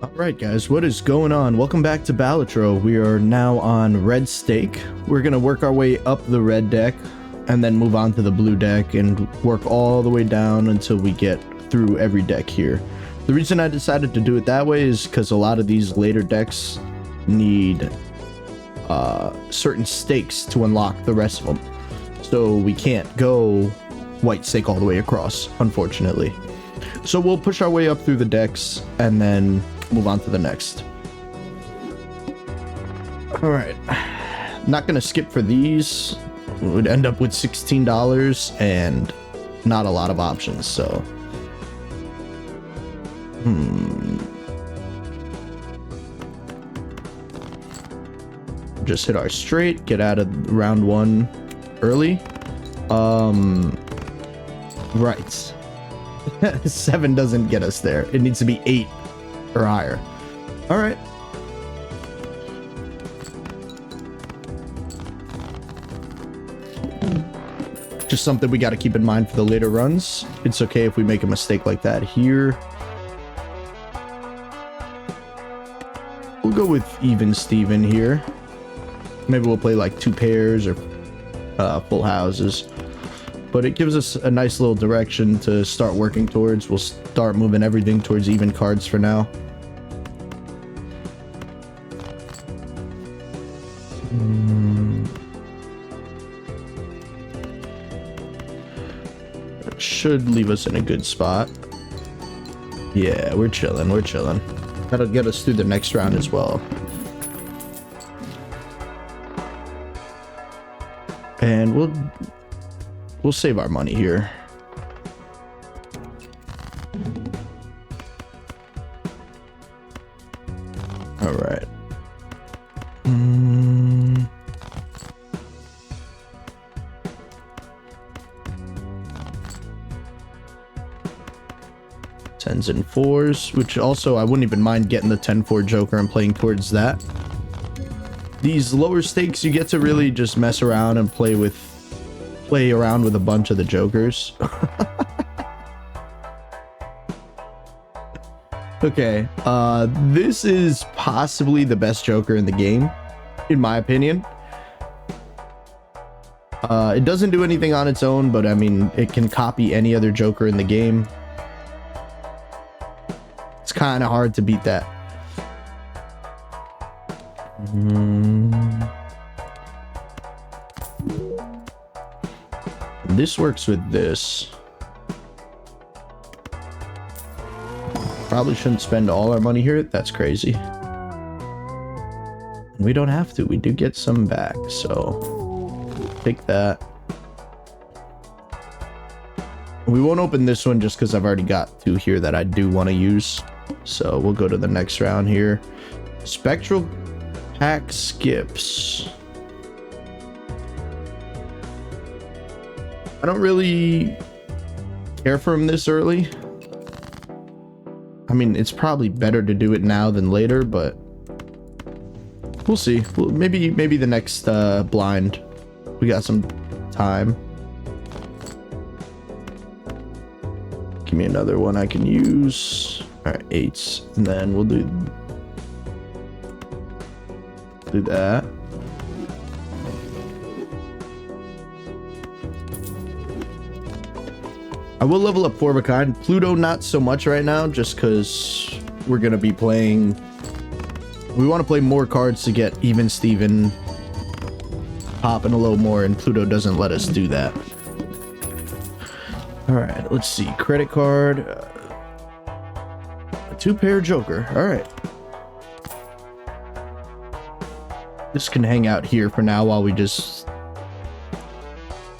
Alright guys, what is going on? Welcome back to Balatro. We are now on red stake. We're gonna work our way up the red deck and then move on to the blue deck and work all the way down until we get through every deck here. The reason I decided to do it that way is because a lot of these later decks need certain stakes to unlock the rest of them. So we can't go white stake all the way across, unfortunately. So we'll push our way up through the decks and then move on to the next. All right, not gonna skip for these. We would end up with $16 and not a lot of options, so just hit our straight, get out of round one early. Right. 7 doesn't get us there. It needs to be 8 or higher. All right. Just something we got to keep in mind for the later runs. It's okay if we make a mistake like that here. We'll go with even Steven here. Maybe we'll play like 2 pairs or full houses. But it gives us a nice little direction to start working towards. We'll start moving everything towards even cards for now. That should leave us in a good spot. Yeah, we're chilling, we're chilling. That'll get us through the next round as well. And we'll save our money here. All right. Tens and fours, which also I wouldn't even mind getting the 10-4 joker and playing towards that. These lower stakes, you get to really just mess around and play around with a bunch of the jokers. Okay, this is possibly the best joker in the game, in my opinion. It doesn't do anything on its own, but I mean, it can copy any other joker in the game. It's kind of hard to beat that. This works with this. Probably shouldn't spend all our money here. That's crazy. We don't have to. We do get some back, so take that. We won't open this one just because I've already got 2 here that I do want to use. So we'll go to the next round here. Spectral pack skips. I don't really care for him this early. I mean, it's probably better to do it now than later, but we'll see. Well, maybe the next blind. We got some time. Give me another one I can use. All right, 8s, and then we'll do that. I will level up 4 of a kind. Pluto, not so much right now, just because we're going to be playing... We want to play more cards to get even Steven popping a little more, and Pluto doesn't let us do that. Alright, let's see. Credit card. A 2-pair joker. Alright. This can hang out here for now while we just...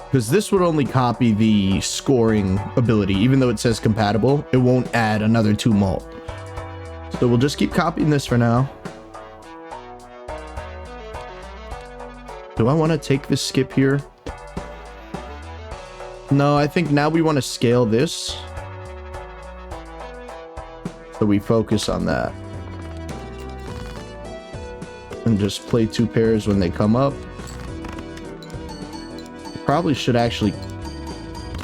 Because this would only copy the scoring ability. Even though it says compatible, it won't add another 2 mult. So we'll just keep copying this for now. Do I want to take this skip here? No, I think now we want to scale this. So we focus on that. And just play 2 pairs when they come up. Probably should actually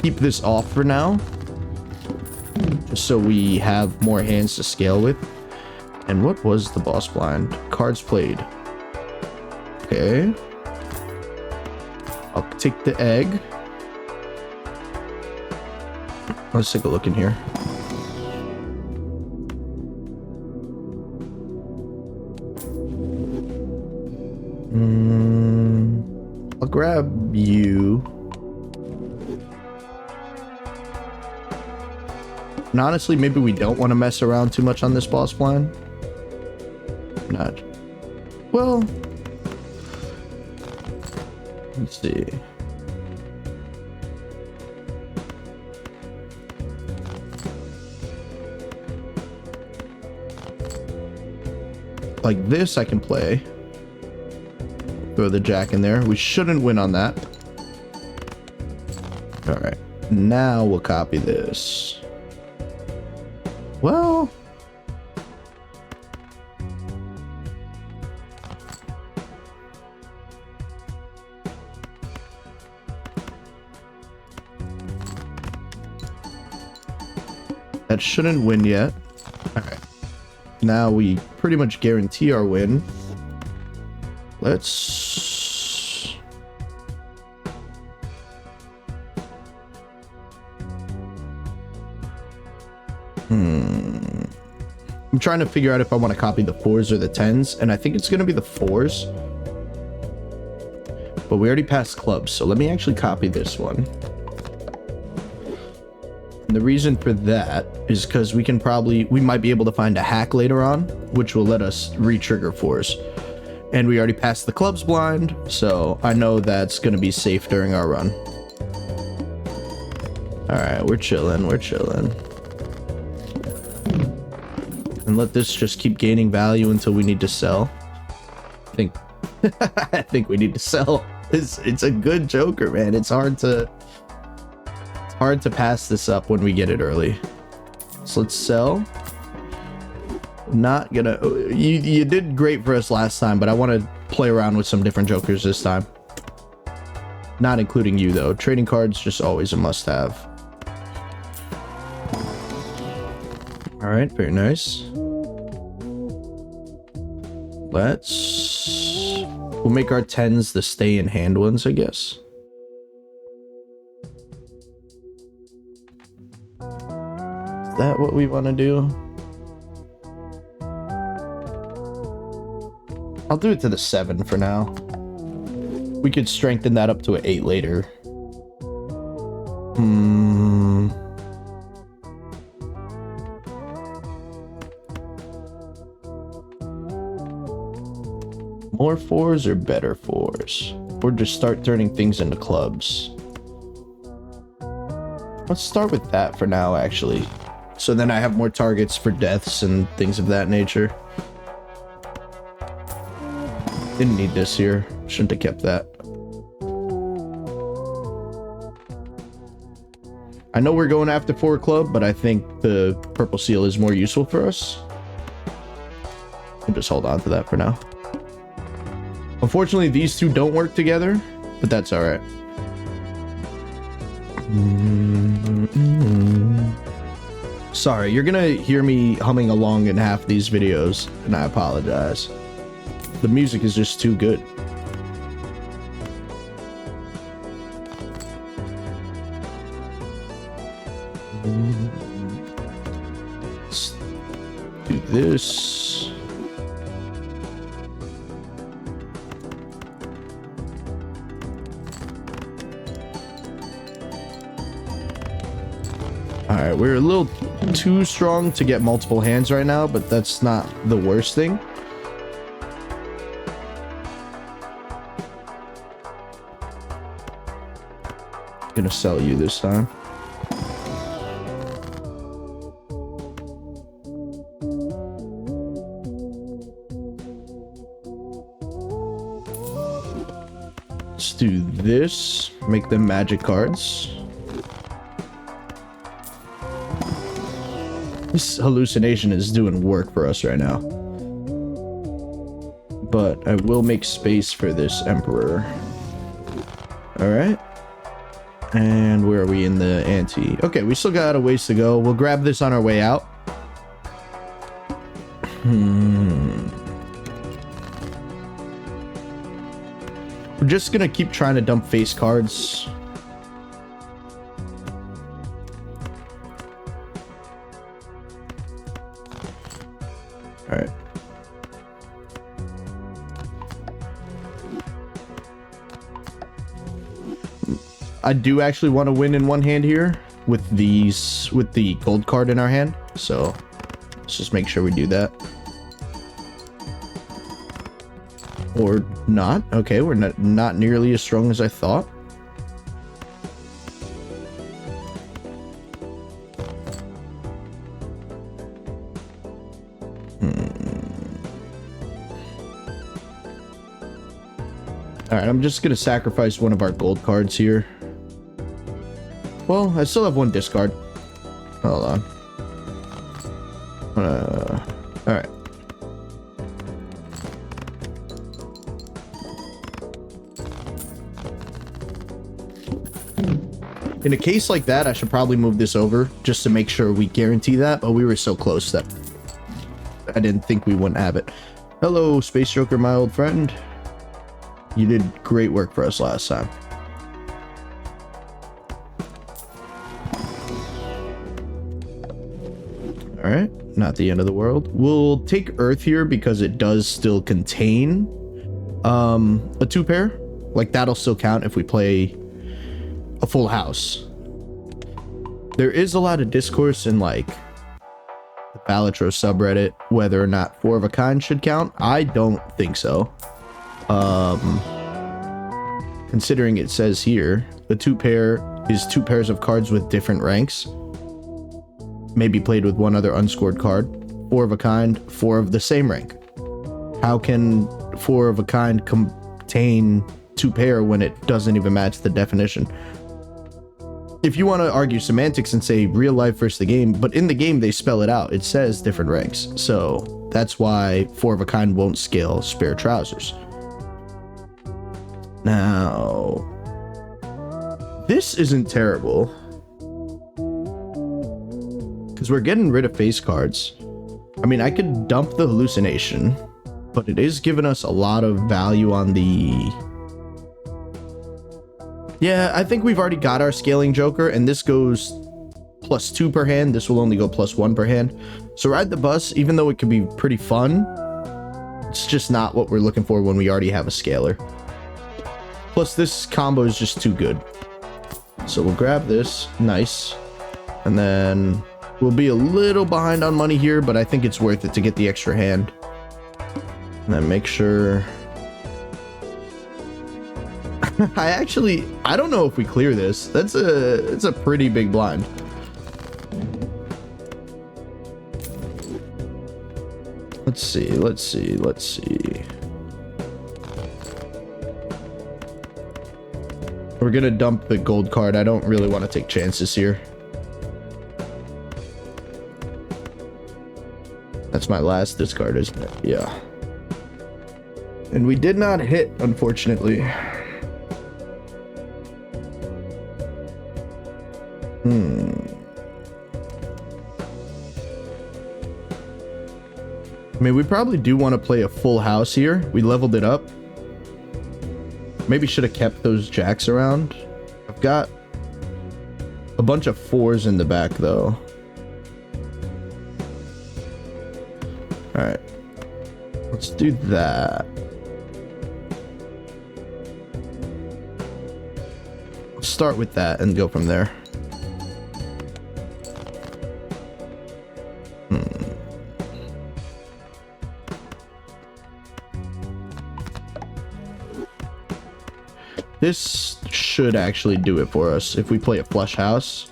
keep this off for now, just so we have more hands to scale with. And what was the boss blind? Cards played. Okay. I'll take the egg. Let's take a look in here. I'll grab you. And honestly, maybe we don't want to mess around too much on this boss blind. Not. Well, let's see. Like this, I can play. Throw the jack in there. We shouldn't win on that. All right. Now we'll copy this. Well, that shouldn't win yet. All right. Now we pretty much guarantee our win. Let's... I'm trying to figure out if I want to copy the 4s or the 10s, and I think it's going to be the 4s. But we already passed clubs, so let me actually copy this one. And the reason for that is because we might be able to find a hack later on, which will let us re-trigger 4s. And we already passed the clubs blind, so I know that's going to be safe during our run. Alright, we're chilling, we're chilling. And let this just keep gaining value until we need to sell. I think we need to sell. It's a good Joker, man. It's hard to pass this up when we get it early. So let's sell. Not gonna... You did great for us last time, but I want to play around with some different Jokers this time. Not including you, though. Trading cards just always a must-have. Alright, very nice. We'll make our 10s the stay in hand ones, I guess. Is that what we want to do? I'll do it to the 7 for now. We could strengthen that up to an 8 later. More 4s or better 4s? Or just start turning things into clubs? Let's start with that for now, actually. So then I have more targets for deaths and things of that nature. Didn't need this here. Shouldn't have kept that. I know we're going after 4 club, but I think the purple seal is more useful for us. We'll just hold on to that for now. Unfortunately, these two don't work together, but that's all right. Sorry, you're gonna hear me humming along in half these videos, and I apologize. The music is just too good. Let's do this. Alright, we're a little too strong to get multiple hands right now, but that's not the worst thing. I'm gonna sell you this time. Let's do this. Make them magic cards. This hallucination is doing work for us right now. But I will make space for this Emperor. Alright. And where are we in the ante? Okay, we still got a ways to go. We'll grab this on our way out. We're just gonna keep trying to dump face cards. All right. I do actually want to win in one hand here with the gold card in our hand. So let's just make sure we do that. Or not. Okay, we're not nearly as strong as I thought. All right, I'm just gonna sacrifice one of our gold cards here. Well, I still have one discard. Hold on. All right. In a case like that, I should probably move this over just to make sure we guarantee that, but we were so close that I didn't think we wouldn't have it. Hello, Space Joker, my old friend. You did great work for us last time. All right, not the end of the world. We'll take Earth here because it does still contain a 2-pair. Like, that'll still count if we play a full house. There is a lot of discourse in, like, the Balatro subreddit whether or not 4 of a kind should count. I don't think so. Considering it says here, the 2-pair is 2 pairs of cards with different ranks. Maybe played with one other unscored card. 4 of a kind, 4 of the same rank. How can 4 of a kind contain 2-pair when it doesn't even match the definition? If you want to argue semantics and say real life versus the game, but in the game they spell it out. It says different ranks. So that's why 4 of a kind won't scale spare trousers. Now, this isn't terrible. Because we're getting rid of face cards. I mean, I could dump the hallucination, but it is giving us a lot of value on the... Yeah, I think we've already got our scaling joker, and this goes +2 per hand. This will only go +1 per hand. So ride the bus, even though it can be pretty fun, it's just not what we're looking for when we already have a scaler. Plus, this combo is just too good. So we'll grab this. Nice. And then we'll be a little behind on money here, but I think it's worth it to get the extra hand. And then make sure... I don't know if we clear this. It's a pretty big blind. Let's see. We're gonna dump the gold card. I don't really want to take chances here. That's my last discard, isn't it? Yeah. And we did not hit, unfortunately. I mean, we probably do want to play a full house here. We leveled it up. Maybe should have kept those jacks around. I've got a bunch of 4s in the back, though. All right. Let's do that. Let's start with that and go from there. This should actually do it for us if we play a flush house.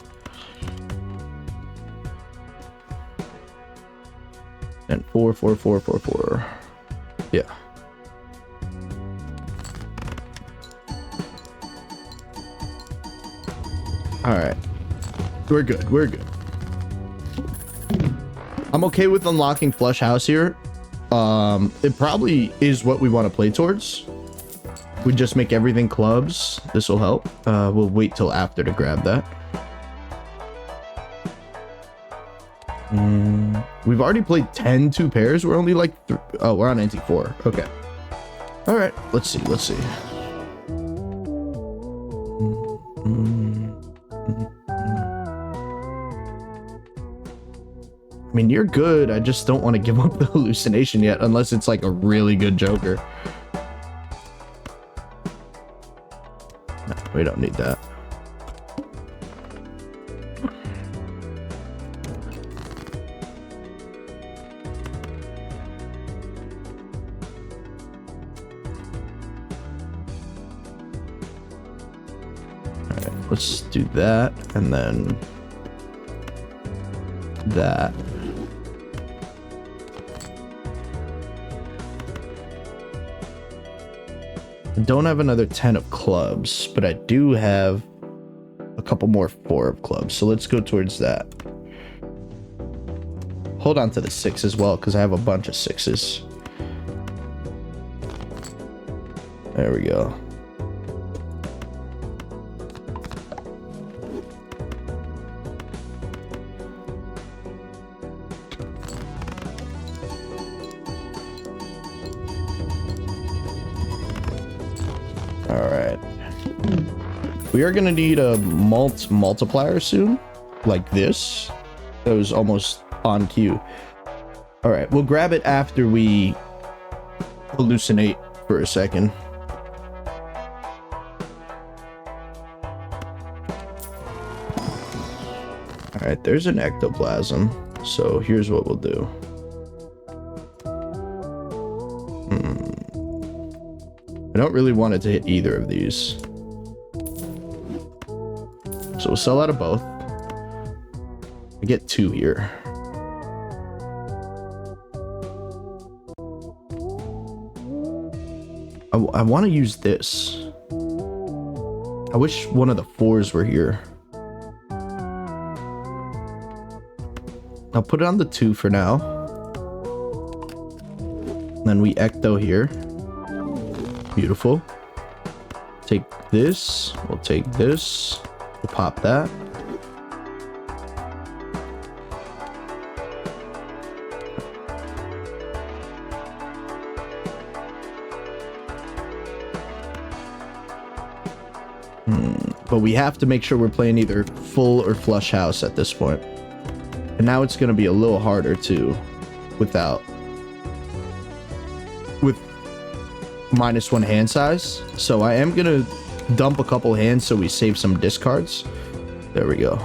And 4, 4, 4, 4, 4. Yeah. All right. We're good. We're good. I'm okay with unlocking flush house here. It probably is what we want to play towards. We just make everything clubs. This will help. We'll wait till after to grab that. We've already played 10 two pairs. We're only like, oh, we're on ante 4. Okay. All right. Let's see. Let's see. I mean, you're good. I just don't want to give up the hallucination yet, unless it's like a really good Joker. No, we don't need that. Alright, let's do that, and then that. I don't have another 10 of clubs, but I do have a couple more 4 of clubs. So let's go towards that. Hold on to the 6 as well, because I have a bunch of 6s. There we go. Alright. We are gonna need a multiplier soon. Like this. That was almost on cue. Alright, we'll grab it after we hallucinate for a second. Alright, there's an ectoplasm. So here's what we'll do. I don't really want it to hit either of these. So we'll sell out of both. I get 2 here. I want to use this. I wish one of the 4s were here. I'll put it on the 2 for now. And then we ecto here. Beautiful. Take this. We'll take this. We'll pop that. But we have to make sure we're playing either full or flush house at this point. And now it's going to be a little harder too without... with -1 hand size. So I am gonna dump a couple hands so we save some discards. There we go.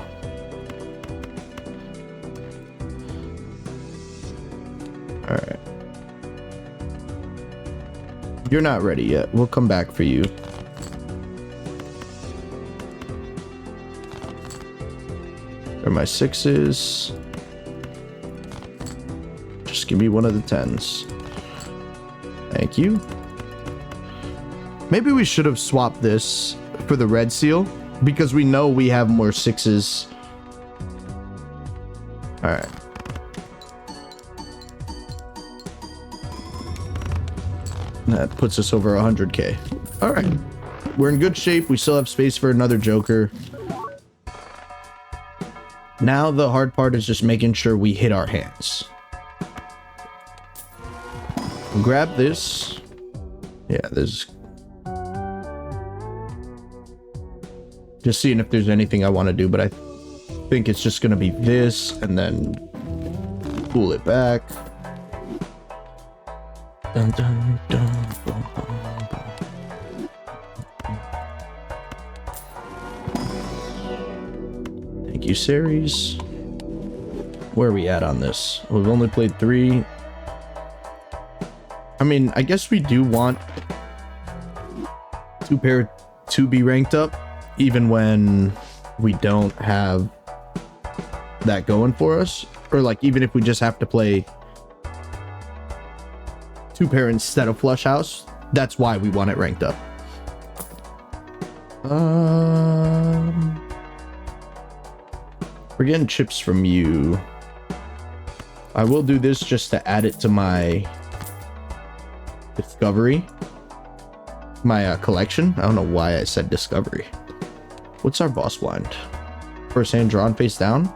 All right. You're not ready yet. We'll come back for you. There are my 6s. Just give me one of the 10s. Thank you. Maybe we should have swapped this for the red seal, because we know we have more 6s. Alright. That puts us over 100k. Alright. We're in good shape. We still have space for another Joker. Now the hard part is just making sure we hit our hands. Grab this. Yeah, there's... just seeing if there's anything I want to do, but I think it's just going to be this, and then pull it back. Dun, dun, dun, boom, boom, boom. Thank you, series. Where are we at on this? We've only played 3. I mean, I guess we do want 2 pair to be ranked up, even when we don't have that going for us. Or like, even if we just have to play 2 pair instead of flush house, that's why we want it ranked up. We're getting chips from you. I will do this just to add it to my discovery. My collection. I don't know why I said discovery. What's our boss blind? First hand drawn face down.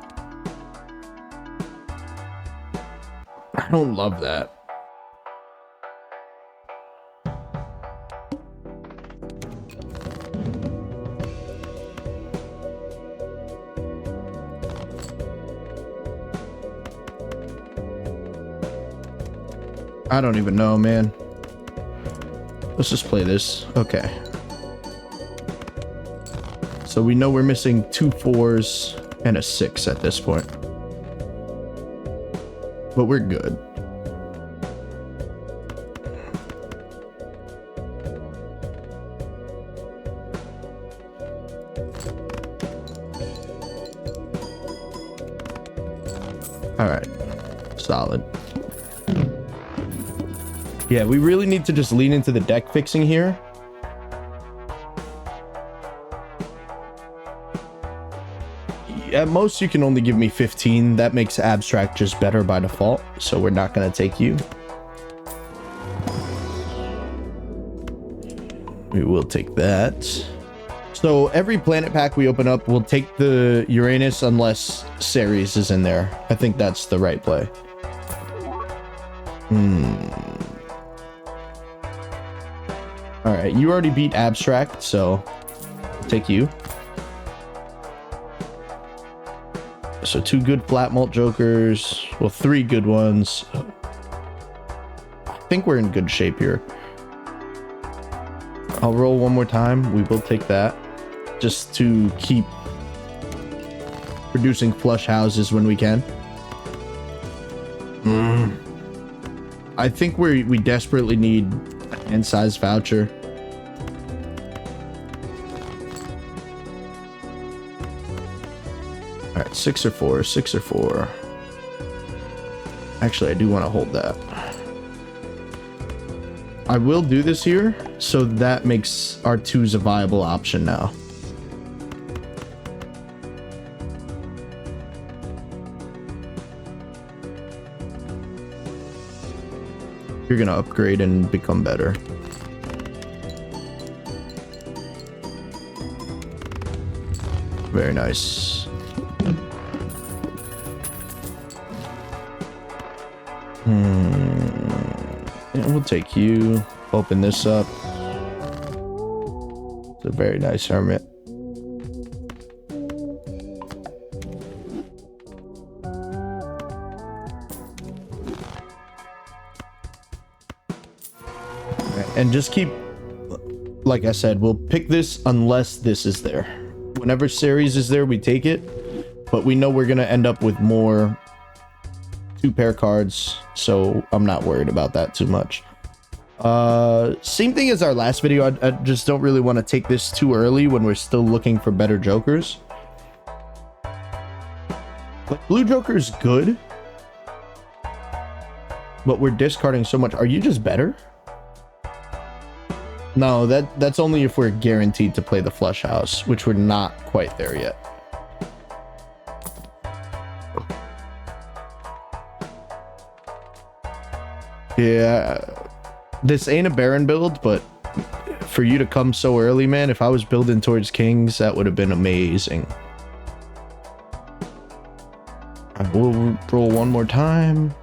I don't love that. I don't even know, man. Let's just play this. Okay. So we know we're missing 2 4s and a 6 at this point. But we're good. All right. Solid. Yeah, we really need to just lean into the deck fixing here. At most, you can only give me 15. That makes abstract just better by default, so we're not going to take you. We will take that. So every planet pack we open up, we'll take the Uranus unless Ceres is in there. I think that's the right play. All right, you already beat abstract, so I'll take you. So 2 good flat mult jokers. Well, 3 good ones. I think we're in good shape here. I'll roll one more time. We will take that. Just to keep producing flush houses when we can. I think we desperately need an size voucher. All right, 6 or 4, 6 or 4. Actually, I do want to hold that. I will do this here, so that makes our 2s a viable option now. You're gonna upgrade and become better. Very nice. And we'll take you. Open this up. It's a very nice hermit. And just keep, like I said, we'll pick this unless this is there. Whenever Ceres is there, we take it. But we know we're going to end up with more 2-pair cards, so I'm not worried about that too much. Same thing as our last video. I just don't really want to take this too early when we're still looking for better jokers. But blue joker is good, but we're discarding so much. Are you just better? No, that's only if we're guaranteed to play the flush house, which we're not quite there yet. Yeah, this ain't a Baron build, but for you to come so early, man, if I was building towards kings, that would have been amazing. I will roll one more time.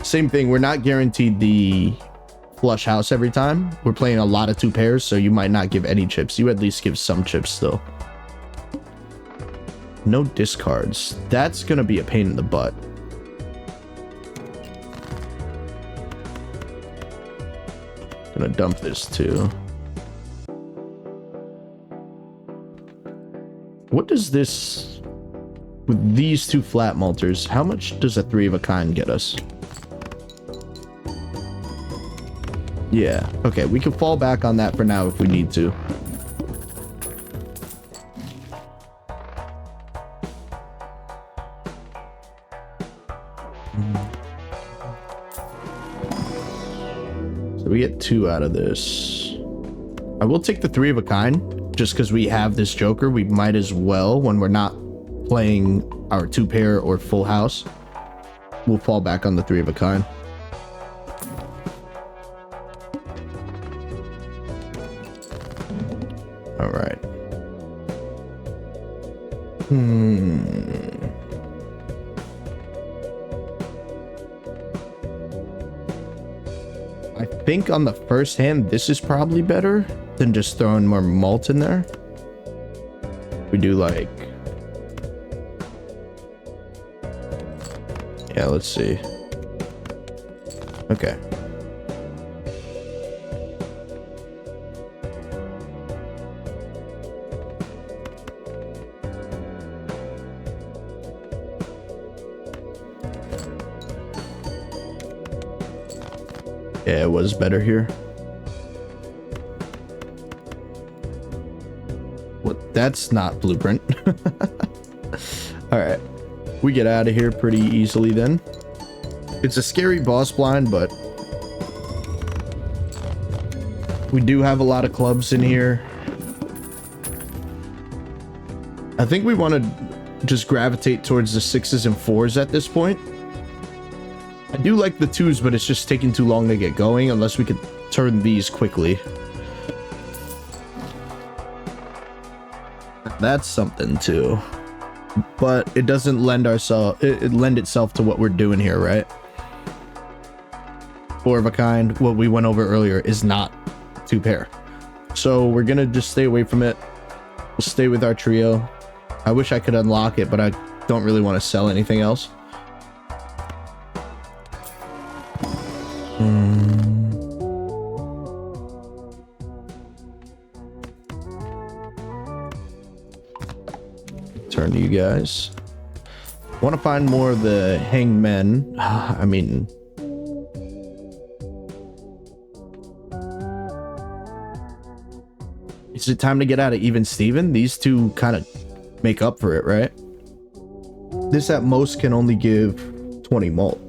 Same thing, we're not guaranteed the flush house every time. We're playing a lot of 2 pairs, so you might not give any chips. You at least give some chips still. No discards. That's gonna be a pain in the butt. Gonna dump this too. What does this, with these 2 flat malters, how much does a 3 of a kind get us? Yeah, okay, we can fall back on that for now if we need to. So we get 2 out of this. I will take the 3 of a kind, just because we have this joker. We might as well, when we're not playing our 2-pair or full house, we'll fall back on the 3 of a kind. All right. I think on the first hand, this is probably better than just throwing more malt in there. We do like... Yeah, let's see. Okay. Yeah, it was better here. What? That's not blueprint. All right. We get out of here pretty easily then. It's a scary boss blind, but we do have a lot of clubs in here. I think we want to just gravitate towards the 6s and 4s at this point. I do like the 2s, but it's just taking too long to get going unless we could turn these quickly. That's something too. But it doesn't lend itself to what we're doing here, right? 4 of a kind, what we went over earlier, is not 2 pair. So we're gonna just stay away from it. We'll stay with our trio. I wish I could unlock it, but I don't really want to sell anything else. Turn to you guys. Want to find more of the hanged men. I mean, is it time to get out of even Steven? These two kind of make up for it, right? This at most can only give 20 malt.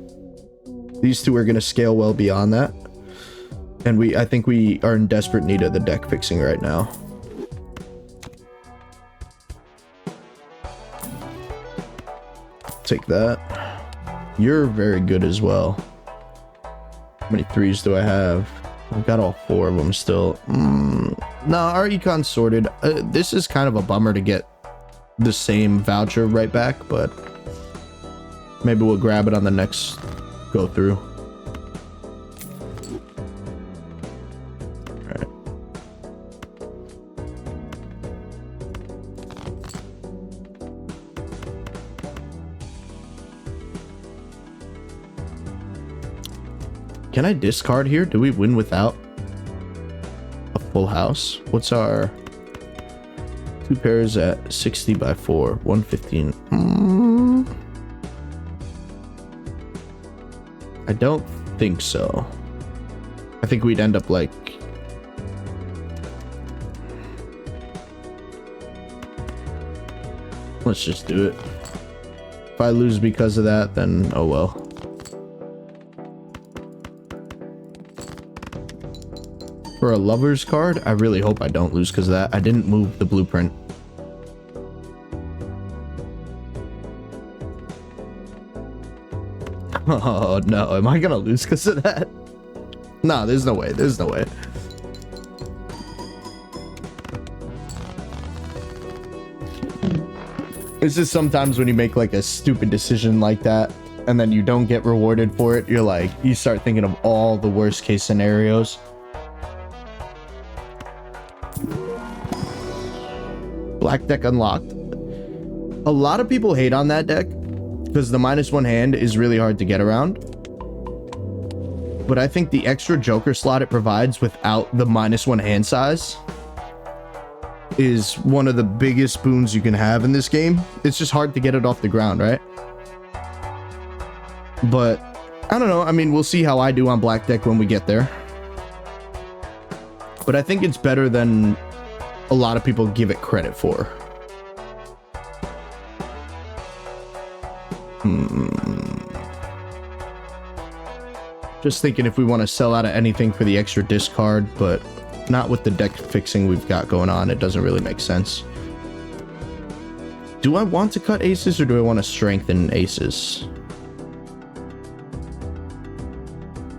These two are going to scale well beyond that. And I think we are in desperate need of the deck fixing right now. Take that. You're very good as well. How many 3s do I have? I've got all 4 of them still. No, our econ's sorted. This is kind of a bummer to get the same voucher right back, but maybe we'll grab it on the next go through. All right. Can I discard here? Do we win without a full house? What's our 2 pairs at 60 by 4, 115? I don't think so. I think we'd end up like... Let's just do it. If I lose because of that, then oh well. For a lover's card, I really hope I don't lose because of that. I didn't move the blueprint. Oh no, am I gonna lose because of that? No, there's no way. There's no way. It's just sometimes when you make like a stupid decision like that and then you don't get rewarded for it, you're like, you start thinking of all the worst case scenarios. Black deck unlocked. A lot of people hate on that deck because the -1 hand is really hard to get around. But I think the extra joker slot it provides without the -1 hand size is one of the biggest boons you can have in this game. It's just hard to get it off the ground, right? But I don't know. I mean, we'll see how I do on black deck when we get there. But I think it's better than a lot of people give it credit for. Just thinking if we want to sell out of anything for the extra discard, but not with the deck fixing we've got going on. It doesn't really make sense. Do I want to cut aces or do I want to strengthen aces?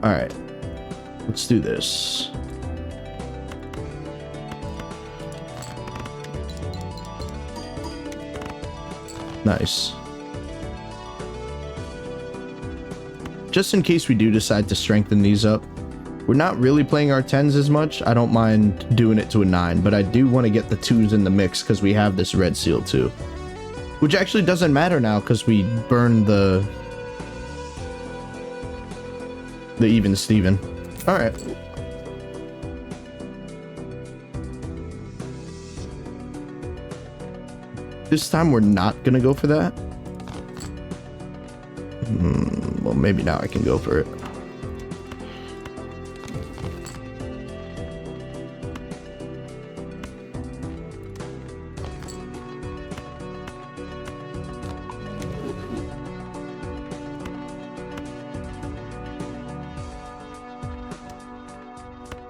All right, let's do this. Nice. Just in case we do decide to strengthen these up, We're not really playing our 10s as much. I don't mind doing it to a 9, but I do want to get the 2s in the mix because we have this red seal too. Which actually doesn't matter now because we burned the even Steven. Alright. This time we're not gonna go for that. Well, maybe now I can go for it.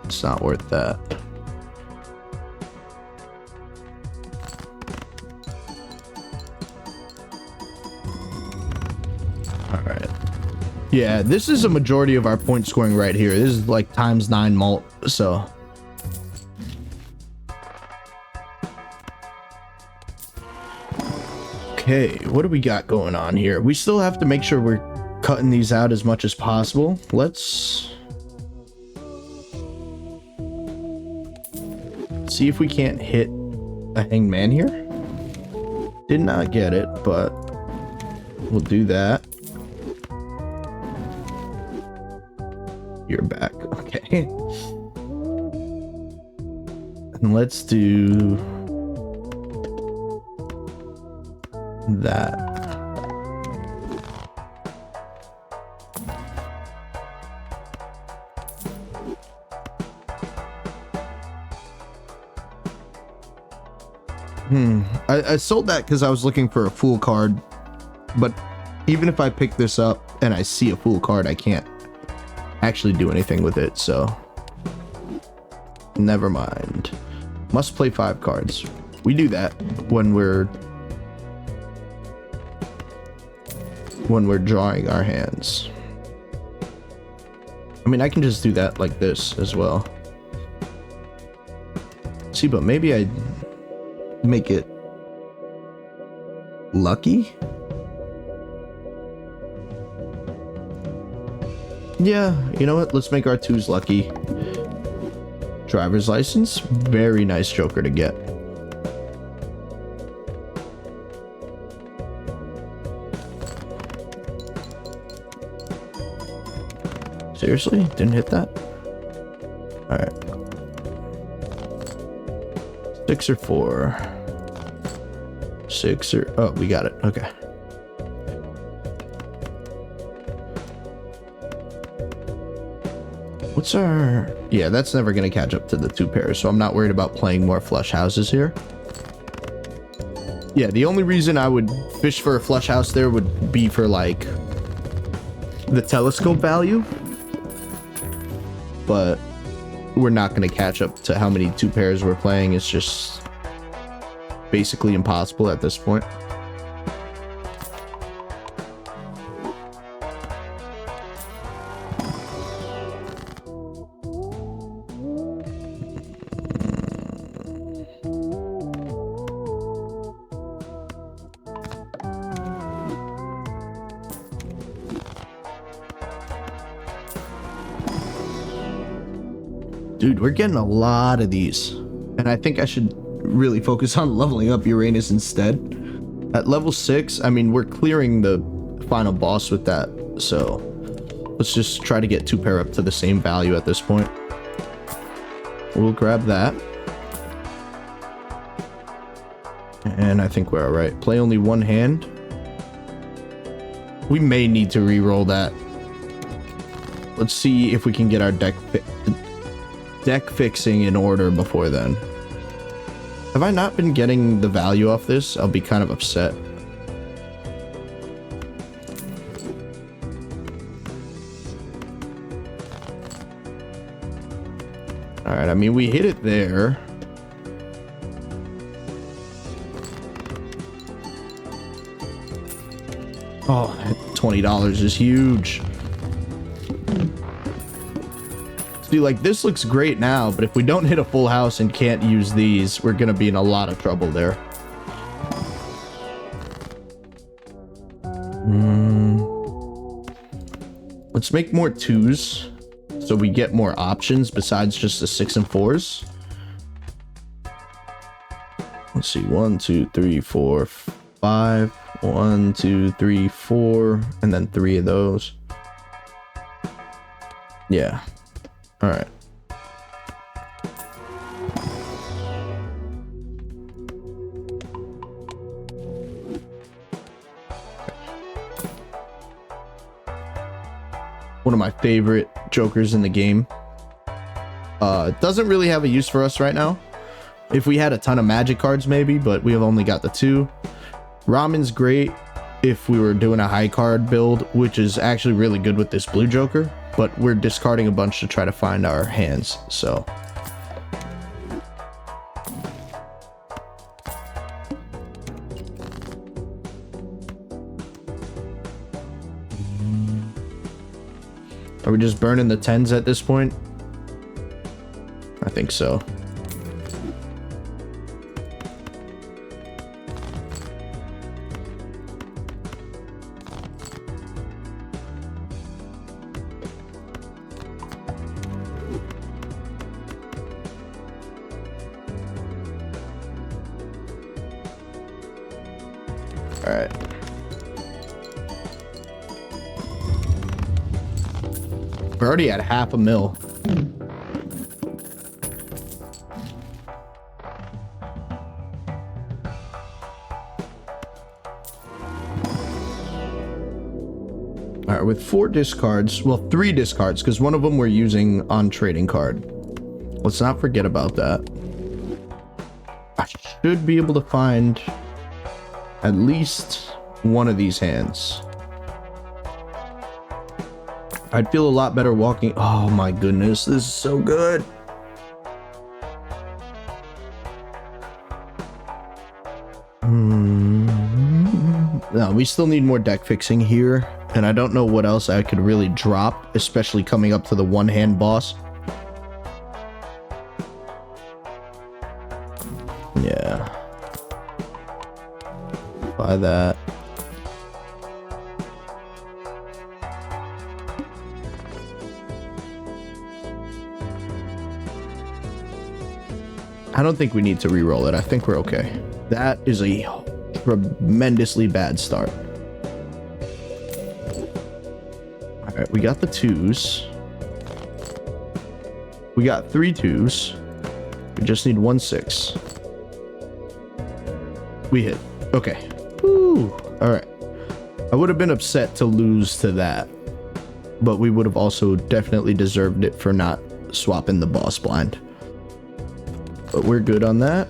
It's not worth that. All right. Yeah, this is a majority of our point scoring right here. This is like ×9 malt, so. Okay, what do we got going on here? We still have to make sure we're cutting these out as much as possible. Let's see if we can't hit a hangman here. Did not get it, but we'll do that. You're back. Okay. And let's do that. I sold that because I was looking for a fool card, but even if I pick this up and I see a fool card, I can't actually do anything with it, so never mind. Must play 5 cards. We do that when we're drawing our hands. I mean, I can just do that like this as well. See, but maybe I make it lucky. Yeah, you know what? Let's make our 2s lucky. Driver's license. Very nice joker to get. Seriously? Didn't hit that? Alright. 6 or 4. 6 or... Oh, we got it. Okay. What's our... Yeah, that's never going to catch up to the 2 pairs, so I'm not worried about playing more flush houses here. Yeah, the only reason I would fish for a flush house there would be for, like, the telescope value. But we're not going to catch up to how many 2 pairs we're playing. It's just basically impossible at this point. Dude, we're getting a lot of these. And I think I should really focus on leveling up Uranus instead. At level 6, I mean, we're clearing the final boss with that. So let's just try to get 2 pair up to the same value at this point. We'll grab that. And I think we're all right. Play only 1 hand. We may need to re-roll that. Let's see if we can get our deck fixing in order before then. Have I not been getting the value off this? I'll be kind of upset. All right, I mean, we hit it there. Oh, $20 is huge. See, like, this looks great now, but if we don't hit a full house and can't use these, we're gonna be in a lot of trouble there. Let's make more 2s so we get more options besides just the 6 and 4s. Let's see, 1, 2, 3, 4, 5. 1, 2, 3, 4, and then 3 of those. Yeah. All right. One of my favorite jokers in the game. Doesn't really have a use for us right now. If we had a ton of magic cards, maybe, but we have only got the 2. Ramen's great if we were doing a high card build, which is actually really good with this blue joker, but we're discarding a bunch to try to find our hands, so. Are we just burning the 10s at this point? I think so. All right. We're already at half a mil. All right, with 4 discards, well, 3 discards, because one of them we're using on trading card. Let's not forget about that. I should be able to find at least one of these hands. I'd feel a lot better walking. Oh my goodness, this is so good. No, we still need more deck fixing here, and I don't know what else I could really drop, especially coming up to the one-hand boss. Yeah. Buy that. I don't think we need to re-roll it. I think we're okay. That is a tremendously bad start. All right, we got the 2s. We got 3 2s. We just need 1 6. We hit. Okay. Woo. All right. I would have been upset to lose to that, but we would have also definitely deserved it for not swapping the boss blind. But we're good on that.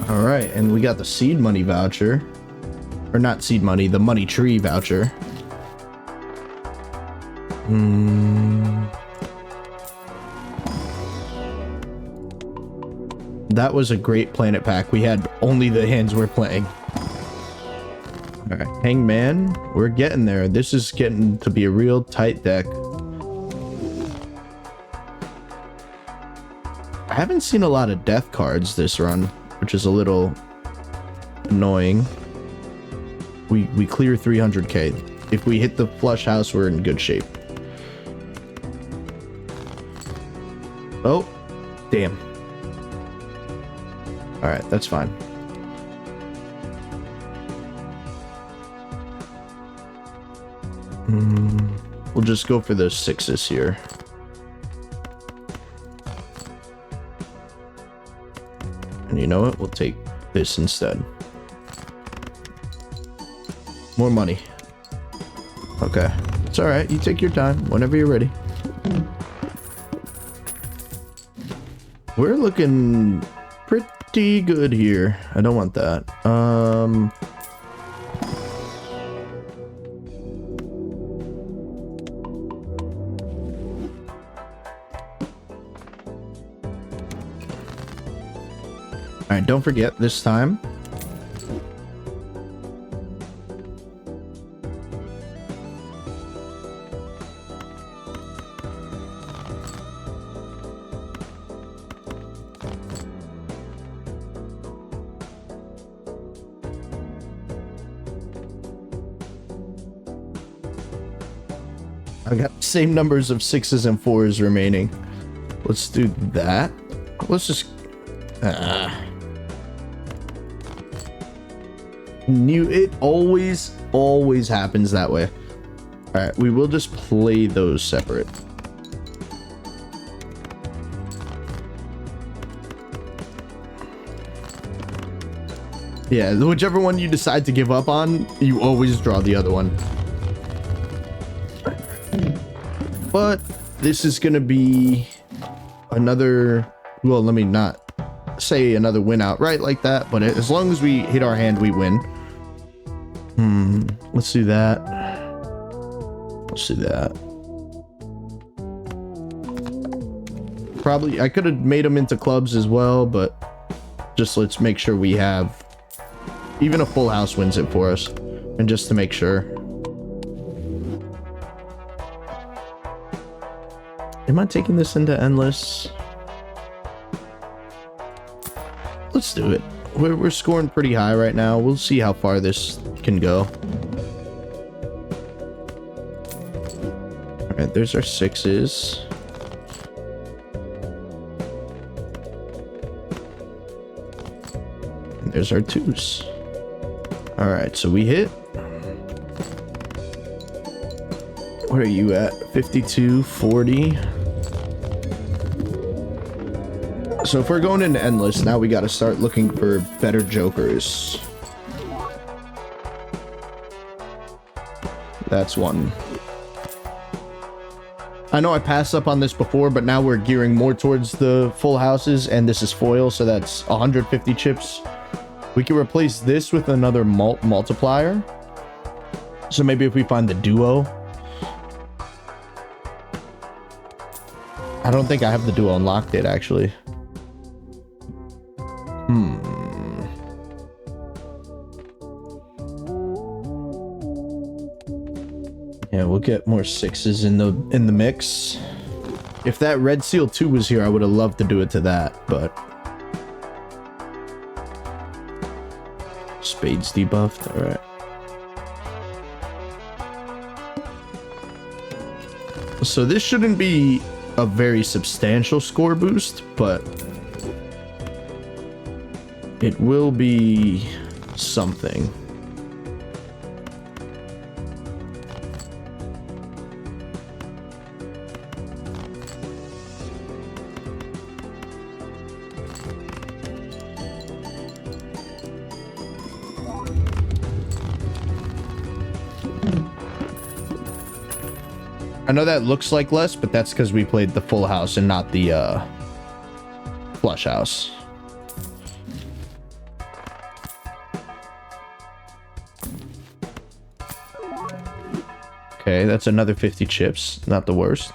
All right, and we got the seed money voucher. Or not seed money, the money tree voucher. That was a great planet pack. We had only the hands we're playing. All right, Hangman, we're getting there. This is getting to be a real tight deck. I haven't seen a lot of death cards this run, which is a little annoying. We clear 300k. If we hit the flush house, we're in good shape. Oh, damn. All right, that's fine. We'll just go for those 6s here. And you know what? We'll take this instead. More money. Okay. It's all right. You take your time whenever you're ready. We're looking pretty good here. I don't want that. All right, don't forget this time. I got the same numbers of 6s and 4s remaining. Let's do that. Let's just... It always happens that way. Alright, we will just play those separate. Yeah, whichever one you decide to give up on, you always draw the other one. But this is gonna be another, well, let me not say another win outright like that, but as long as we hit our hand, we win. Let's do that. Let's do that. Probably, I could have made them into clubs as well, but just let's make sure we have, even a full house wins it for us, and just to make sure. Am I taking this into endless? Let's do it. We're scoring pretty high right now. We'll see how far this can go. All right, there's our 6s. And there's our 2s. All right, so we hit. What are you at? 52, 40. So if we're going into endless, now we got to start looking for better jokers. That's one. I know I passed up on this before, but now we're gearing more towards the full houses, and this is foil, so that's 150 chips. We can replace this with another multiplier. So maybe if we find the duo. I don't think I have the duo unlocked yet, actually. Yeah, we'll get more 6s in the mix. If that red seal 2 was here, I would have loved to do it to that, but spades debuffed. All right. So this shouldn't be a very substantial score boost, but it will be something. I know that looks like less, but that's because we played the full house and not the flush house. Okay, that's another 50 chips. Not the worst.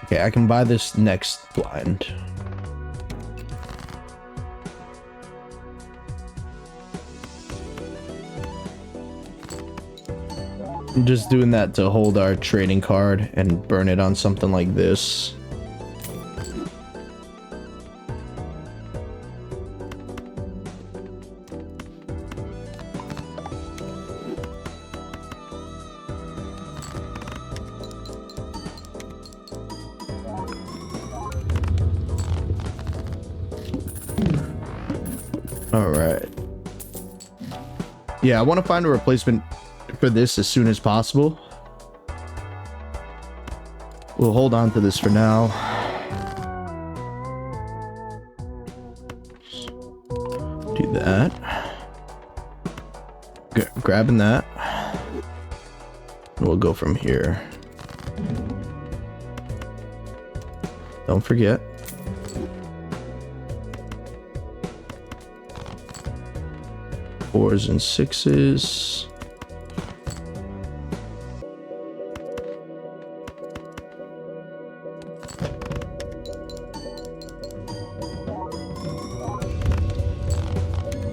Okay, I can buy this next blind. I'm just doing that to hold our trading card and burn it on something like this. All right. Yeah, I want to find a replacement for this as soon as possible. We'll hold on to this for now. Do that. Grabbing that. We'll go from here. Don't forget. Fours and 6s.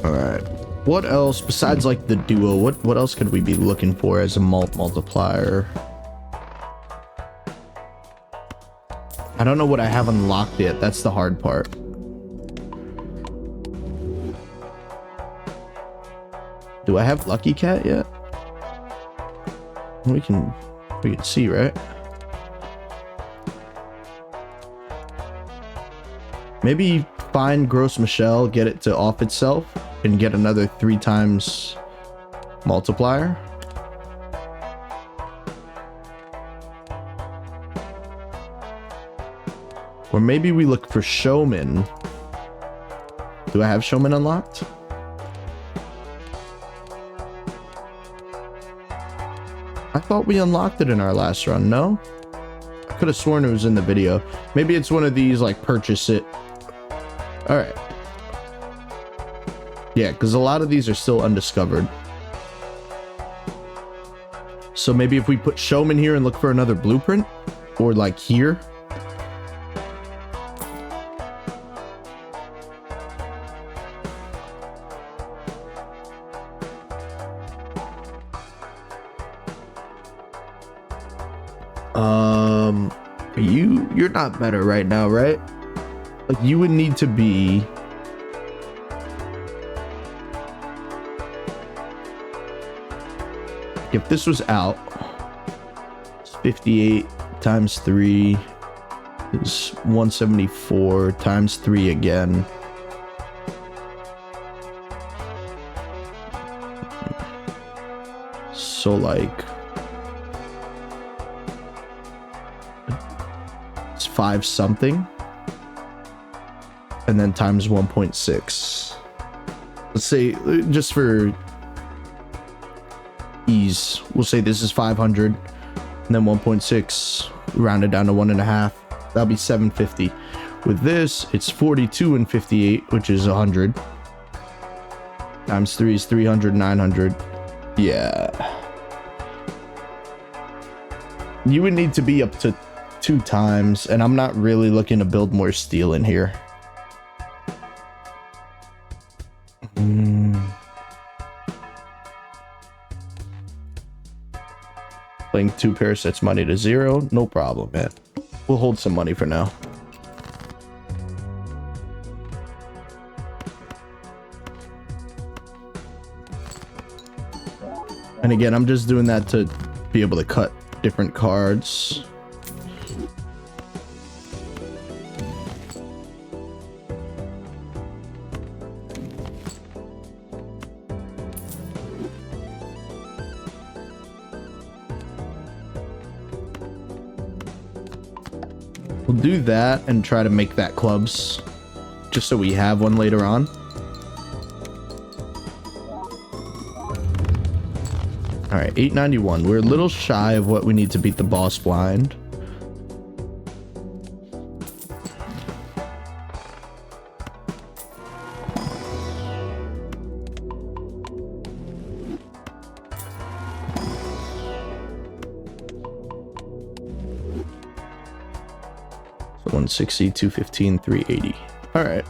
All right. What else besides like the duo? What else could we be looking for as a multiplier? I don't know what I have unlocked yet. That's the hard part. Do I have Lucky Cat yet? We can see, right? Maybe find Gross Michelle, get it to off itself, and get another 3 times multiplier. Or maybe we look for Showman. Do I have Showman unlocked? I thought we unlocked it in our last run, no? I could have sworn it was in the video. Maybe it's one of these, like, purchase it. Alright. Yeah, because a lot of these are still undiscovered. So maybe if we put Showman here and look for another blueprint? Or, like, here? You're not better right now, right? Like, you would need to be... If this was out, it's 58 times 3 is 174 times 3 again. So, like... 5 something, and then times 1.6. Let's say, just for ease, we'll say this is 500, and then 1.6 rounded down to 1.5. That'll be 750. With this, it's 42 and 58, which is 100. Times 3 is 300, 900. Yeah. You would need to be up to 2 times, and I'm not really looking to build more steel in here. Playing 2 pairs sets money to 0, no problem, man. We'll hold some money for now. And again, I'm just doing that to be able to cut different cards. We'll do that and try to make that clubs, just so we have one later on. Alright, 891. We're a little shy of what we need to beat the boss blind. So 160, 215, 380. Alright.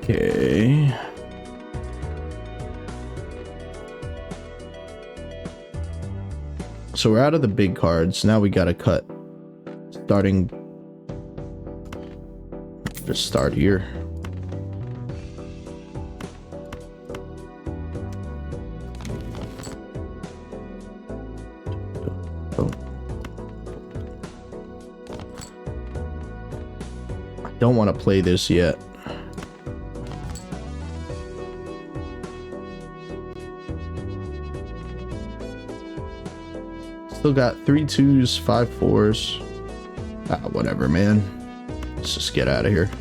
Okay. So we're out of the big cards. Now we gotta cut. Starting. Just start here. Oh. I don't want to play this yet. Still got 3 2s, 5 4s. Ah, whatever, man. Let's just get out of here.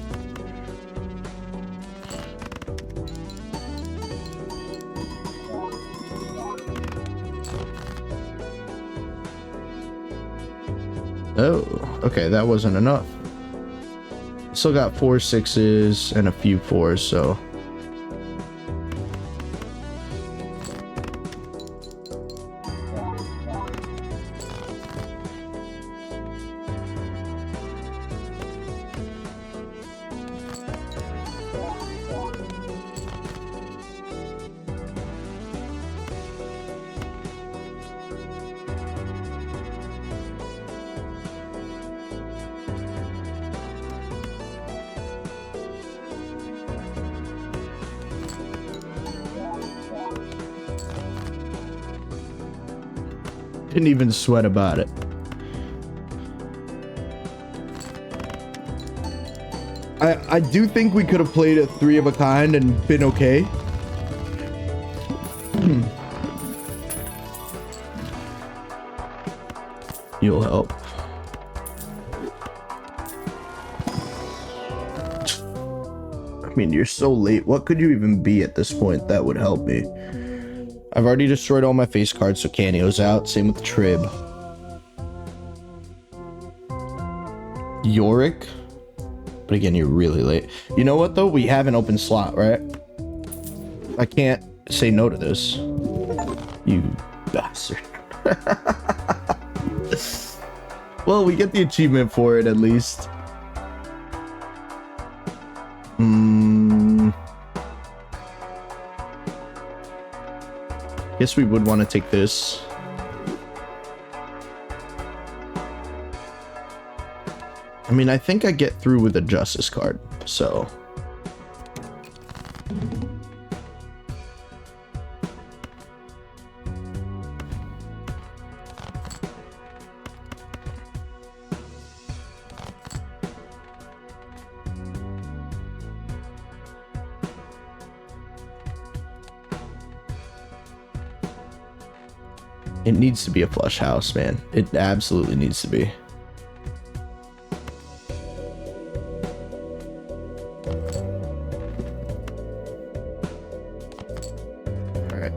Oh, okay, that wasn't enough. Still got 4 6s and a few 4s, so. Didn't even sweat about it. I do think we could have played a 3 of a kind and been okay. You'll help. I mean, you're so late. What could you even be at this point that would help me? I've already destroyed all my face cards, so Canio's out. Same with Trib. Yorick? But again, you're really late. You know what, though? We have an open slot, right? I can't say no to this. You bastard. Well, we get the achievement for it, at least. Guess we would want to take this. I mean, I think I get through with a justice card, so. It needs to be a flush house, man. It absolutely needs to be. All right.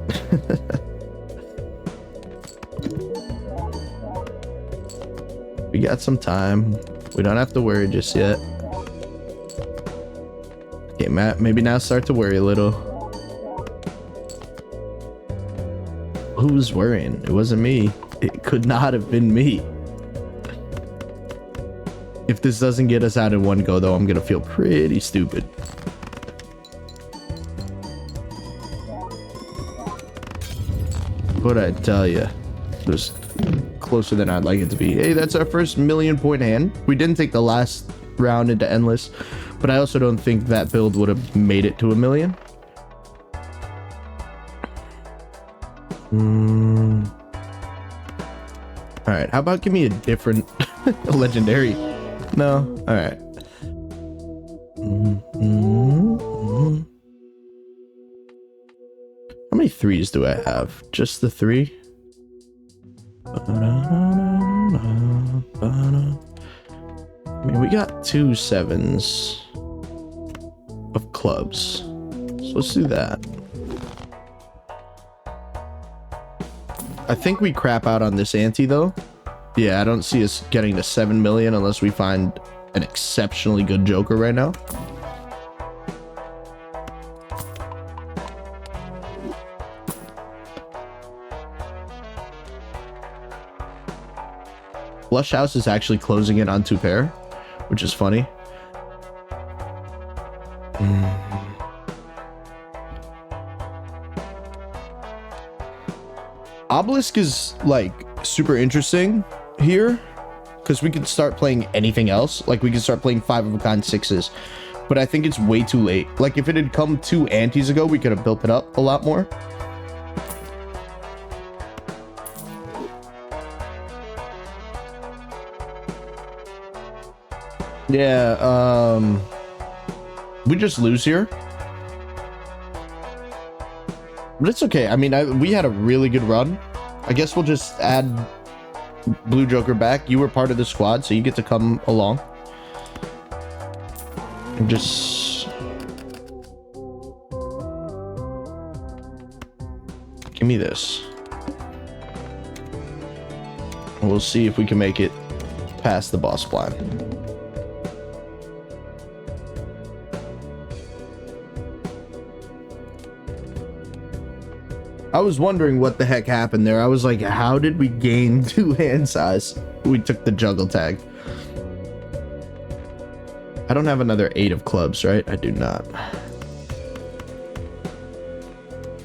We got some time. We don't have to worry just yet. Okay, Matt, maybe now start to worry a little. Who was worrying? It wasn't me. It could not have been me. If this doesn't get us out in one go, though, I'm gonna feel pretty stupid. But I tell you, it was closer than I'd like it to be. Hey, that's our first 1,000,000-point hand. We didn't take the last round into endless, but I also don't think that build would have made it to 1,000,000. All right, how about give me a different legendary? No. All right. How many 3s do I have? Just the 3? I mean, we got 2 7s of clubs, so let's do that. I think we crap out on this ante, though. Yeah, I don't see us getting to 7,000,000 unless we find an exceptionally good joker right now. Flush House is actually closing in on 2 pair, which is funny. Obelisk is like super interesting here because we could start playing anything else. Like we could start playing 5 of a kind 6s, but I think it's way too late. Like if it had come 2 antes ago, we could have built it up a lot more. Yeah, we just lose here. But it's okay. I mean, we had a really good run. I guess we'll just add Blue Joker back. You were part of the squad, so you get to come along. And just... give me this. And we'll see if we can make it past the boss plan. I was wondering what the heck happened there. I was like, how did we gain 2 hand size? We took the juggle tag. I don't have another 8 of clubs, right? I do not.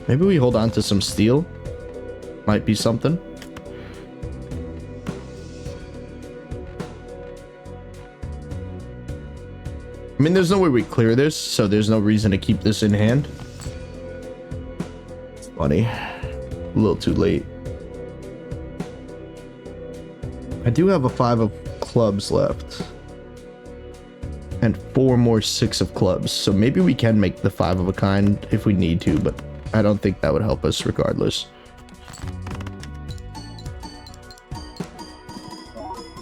Maybe we hold on to some steel. Might be something. I mean, there's no way we clear this, so there's no reason to keep this in hand. Funny. A little too late. I do have a 5 of clubs left. And 4 more 6 of clubs. So maybe we can make the 5 of a kind if we need to, but I don't think that would help us regardless.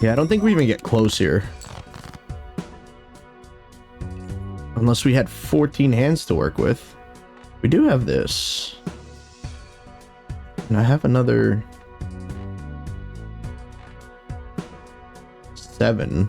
Yeah, I don't think we even get close here. Unless we had 14 hands to work with. We do have this. And I have another 7.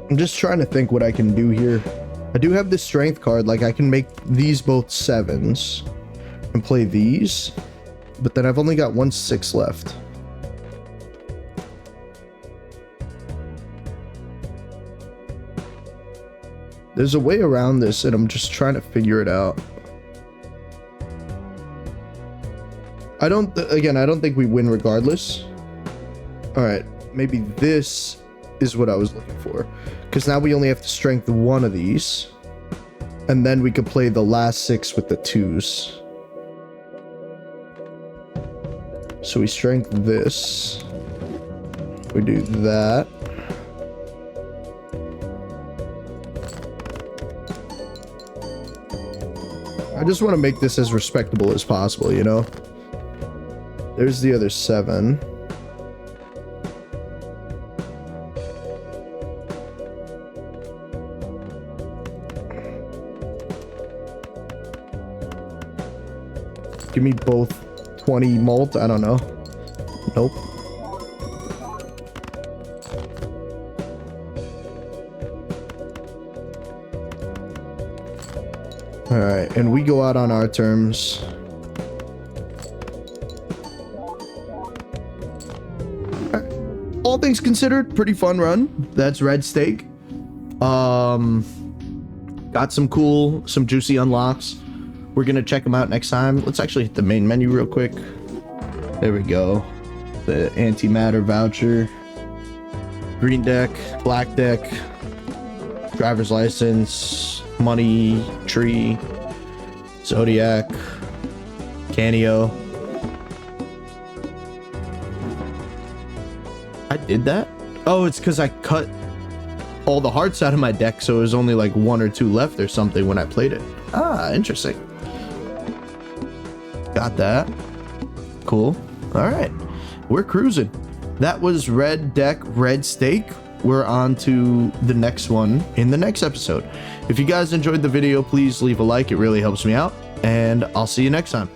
I'm just trying to think what I can do here. I do have this strength card, like I can make these both 7s and play these, but then I've only got 1 6 left. There's a way around this and I'm just trying to figure it out. I don't think we win regardless. All right, maybe this is what I was looking for, because now we only have to strength 1 of these, and then we could play the last 6 with the 2s. So we strength this, we do that, I just want to make this as respectable as possible, you know. There's the other 7. Give me both 20 malt. I don't know. Nope. All right, and we go out on our terms. All things considered, pretty fun run. That's Red Steak. Got some juicy unlocks. We're gonna check them out next time. Let's actually hit the main menu real quick. There we go. The antimatter voucher, green deck, black deck, driver's license, money, tree, Zodiac, Canio. I did that? Oh, it's because I cut all the hearts out of my deck, so it was only like 1 or 2 left or something when I played it. Ah, interesting. Got that. Cool. All right, we're cruising. That was Red Deck Red Steak. We're on to the next one in the next episode. If you guys enjoyed the video, please leave a like. It really helps me out, and I'll see you next time.